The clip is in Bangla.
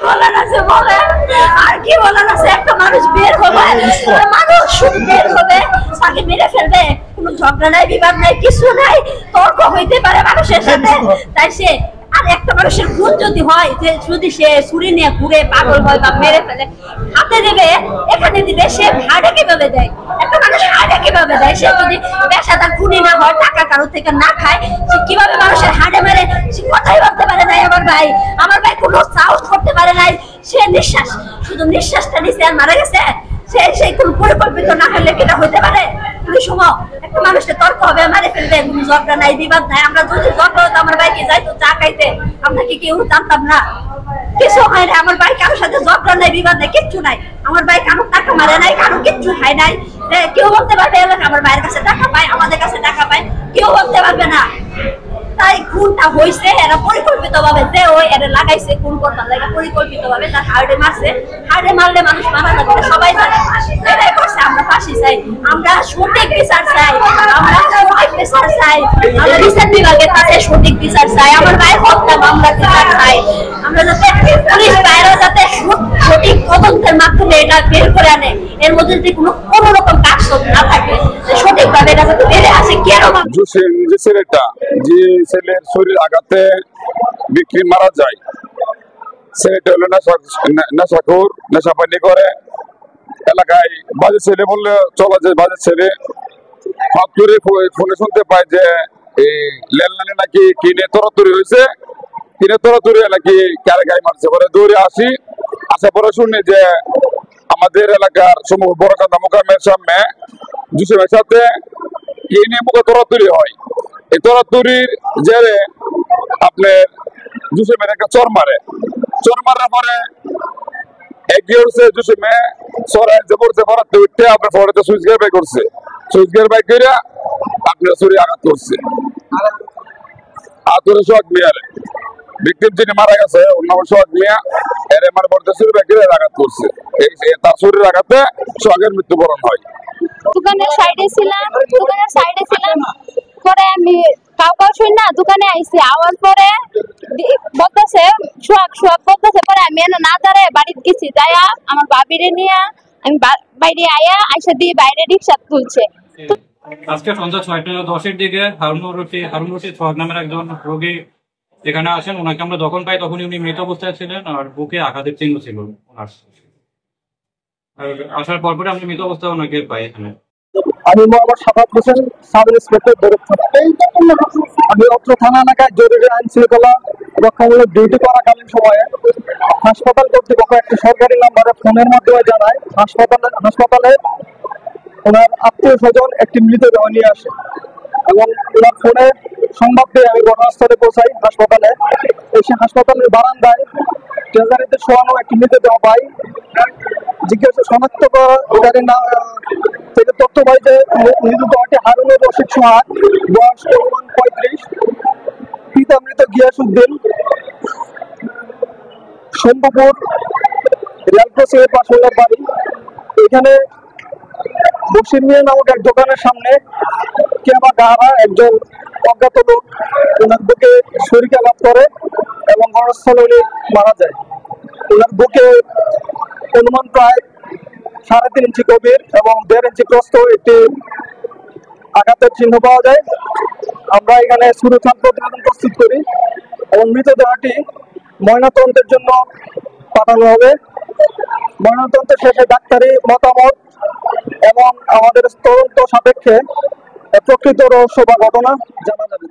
বলার আছে বলে, আর কি বলার আছে? একটা মানুষ বের হবে, মানুষ শুধু বের হবে, তাকে মেরে ফেলবে, কোনো ঝগড়া নাই, বিবাদ নাই, কিছু নাই, তর্ক হইতে পারে মানুষের সাথে, তাই সে আর একটা মানুষের ভুল যদি হয় যে যদি সে ছুরি নিয়ে ঘুরে পাগল হয় বা মেরে ফেলে, হাতে দেবে, এখানে দিবে, সে হাড়ে কিভাবে দেয়? একটা মানুষ হাড়ে কিভাবে দেয়? সে যদি পেশাদার খুনি না হয়, টাকা কারোর থেকে না খায়, সে কিভাবে মানুষের হাড়ে মেরে? সে কথাই বলতে পারে নাই। আমার ভাই কোনো সাহস করতে পারে নাই। সে নিঃশ্বাস, শুধু নিঃশ্বাসটা নিছে আর মারা গেছে। সেই কোন পরিকল্পিত না হলে কিটা হইতে পারে? তুমি সময় একটা মানুষের তর্ক হবে, মারে ফেলবে, কোনো ঝগড়া নাই, বিবাদ নাই। আমরা যদি ঝগড়া হতো, আমার ভাইকে যাইতো চা খাইতে, আমরা কি কেউ জানতাম না? কিছু হয় না। আমার ভাই কারোর সাথে ঝগড়া নাই, বিবাদ নাই, কিচ্ছু নাই। আমার ভাই কারো টাকা মারে নাই, কারো কিচ্ছু খায় নাই। কেউ বলতে পারবে আমার ভাইয়ের কাছে টাকা পায়, আমাদের কাছে টাকা পায়? কেউ বলতে পারবে না। তাই খুনটা হয়েছে এরা পরিকল্পিত ভাবে, যে ওই এরা লাগাইছে খুন করবার লাগে পরিকল্পিত ভাবে, তার হার্ডে মারছে। হার্ডে মারলে মানুষ মারা যাবে, সবাই জানে। এটাই করছে। আমরা ফাঁসি চাই, আমরা সঠিক বিচার চাই, আমরা সঠিক বিচার চাই, আমরা বিচার বিভাগের কাছে সঠিক বিচার চাই। আমার ভাই হত্যা মামলা বিচার চাই। আমরা যাতে পুলিশ বাইরে যাতে সঠিক তদন্তের মাধ্যমে এটা বের করে আনে, এর মধ্যে যদি কোনো রকম কাজ না থাকে, সঠিক ভাবে এটা যাতে বেড়ে আসে। কেন যে ছেলেটা, যে ছেলের শরীর আঘাতে বিক্রি মারা যায়, ছেলেটা হলো নেশাখোর, নেশাপানি করে, এলাকায় বাজে ছেলে বললে চলা যায়, বাজে ছেলে। হঠাৎ করে ফোনে শুনতে পায় যে এই লেনলানে নাকি কিনে তরাতরি হয়েছে, কিনে তরাতরি নাকি কারে গায়ে মারছে। পরে দৌড়ে আসি, আসার পরে শুনি যে আমাদের এলাকার বড় কান্দা মোকামের সামনে জুসেমের সাথে কিনে মুখে তরাতরি হয়। এই তরাতরির জেরে আপনার জুসেমের একটা চর মারার পরে এগিয়ে উঠছে জুসেমে সরাই যে পড়ছে, পড়াতে উঠতে আপনার ফরেতে সুইচ গিয়ার বাই করছে, সুইচ গিয়ার বাই করে আপনার শরীরে আঘাত করছে। আতরে সোহাগ মিয়ারে ভিকটিম যিনি মারা গেছে, ওর নাম সোহাগ মিয়া, এর আমার পড়তে শরীরে বাই করে আঘাত করছে। তার শরীরের আঘাতে সোহাগের মৃত্যুবরণ হয়। দোকানের সাইডে ছিলাম, পরে আমি কাউ শুনি না, দোকানে আইসি, আওয়ার পরে বলতেছে সোহাগ বলতেছে। পরে আমি না দাঁড়ায় বাড়িতে গেছি, যাইয়া আমার বাবিরে নিয়ে আমি বাইরে আইসা দিয়ে বাইরে রিক্সা তুলছে। আজকে সন্ধ্যা 6:10-এর দিকে হারুন রশিদ সোহাগ নামের একজন রোগী এখানে আসেন। ওনাকে আমরা যখন পাই তখনই উনি মৃত অবস্থায় ছিলেন, আর বুকে আঘাতের চিহ্ন ছিল ওনার। আসার পরপরে আমি মৃত অবস্থায় ওনাকে পাই এখানে। আমি মোহাম্মদ সাফাত হোসেন, সাব ইন্সপেক্টর দৌলত থানা। আমি অত্র থানা এলাকায় জরুরি আইন শৃঙ্খলা রক্ষামূলক ডিউটি করাকালীন সময়ে হাসপাতাল কর্তৃপক্ষ একটি সরকারি নম্বরে ফোনের মাধ্যমে জানায় হাসপাতালে ওনার আত্মীয় স্বজন একটি মৃতদেহ নিয়ে আসে, এবং ওনার ফোনে সংবাদ পেয়ে আমি ঘটনাস্থলে পৌঁছাই। হাসপাতালে এসে হাসপাতালের বারান্দায় ট্রেজারিতে শোয়ানো একটি মৃতদেহ পাই। জিজ্ঞাসা শনাক্তকারী থেকে তথ্য পাই যে মৃতদেহটি হারুন রশিদ সোহাগ, বয়স 35, পিতা মৃত গিয়াসউদ্দিন, শম্ভুপুর রেলক্রসিংয়ের পাশে ওনার বাড়ি। এখানে বসির মিয়া নামক এক দোকানের সামনে কেবা গাহারা একজন অজ্ঞাত লোক ওনার বুকে ছুরিকাঘাত করে এবং ঘটনাস্থলে উনি মারা যায়। ওনার বুকে অনুমান প্রায় 3.5 ইঞ্চি গভীর এবং 1.5 ইঞ্চি প্রস্থ একটি আঘাতের চিহ্ন পাওয়া যায়। আমরা এখানে সুরক্ষার প্রতিবেদন প্রস্তুত করি এবং মৃতদেহটি ময়নাতদন্তের জন্য পাঠানো হবে। ময়নাতদন্তের শেষে ডাক্তারি মতামত এবং আমাদের তদন্ত সাপেক্ষে প্রকৃত রহস্য বা ঘটনা জানা যাবে।